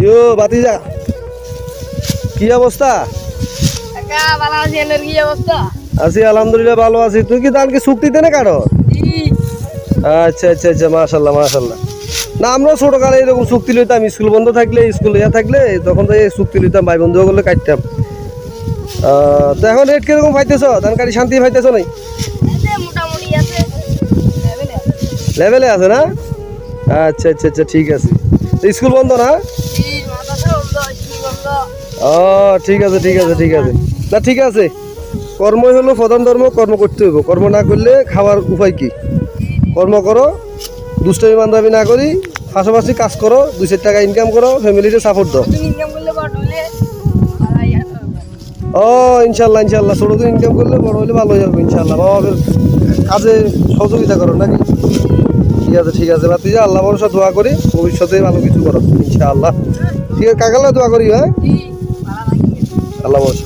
ইয়ো বাতিজা, কি অবস্থা? কাকা ভালো আছেন? কি অবস্থা? আছি আলহামদুলিল্লাহ, ভালো আছি। তুই কি ধান কি চুক্তিতে না কাটো? আচ্ছা আচ্ছা আচ্ছা, মাশাল্লাহ মাশাল্লাহ। না, আমরা ছোটকালে এরকম চুক্তি লইতাম, স্কুল বন্ধ থাকলে, স্কুল ইয়া থাকলে তখন তো এই চুক্তি লইতাম, ভাই বন্ধু করলে কাটতাম। তো এখন রেট কিরকম পাইতেছ? ধান কাটি শান্তি পাইতেছ নাই? মোটামুটি আছে, লেভেলে আছে না? আচ্ছা আচ্ছা আচ্ছা, ঠিক আছে। স্কুল বন্ধ না? ও ঠিক আছে ঠিক আছে ঠিক আছে। না ঠিক আছে, কর্মই হলো প্রধান ধর্ম, কর্ম করতে হইব। কর্ম না করলে খাওয়ার উপায় কি? কর্ম করো, দুষ্টামি বান্ধবী না করি, পাশাপাশি কাজ করো, 2-4 টাকা ইনকাম করো, ফ্যামিলিতে সাপোর্ট দাও। ও ইনশাল্লাহ ইনশাল্লাহ, ছোটো দিন ইনকাম করলে বড় হলে ভালো হয়ে যাবে ইনশাল্লাহ। বাবা কাজে সহযোগিতা করো নাকি? ঠিক আছে ঠিক আছে ভাতিজা, আল্লাহ ভরসা দোয়া করি, ভবিষ্যতে ভালো কিছু করো ইনশাআল্লাহ। ঠিক আছে কাকালা দোয়া করি, হ্যাঁ, আল্লাহ ভরসা।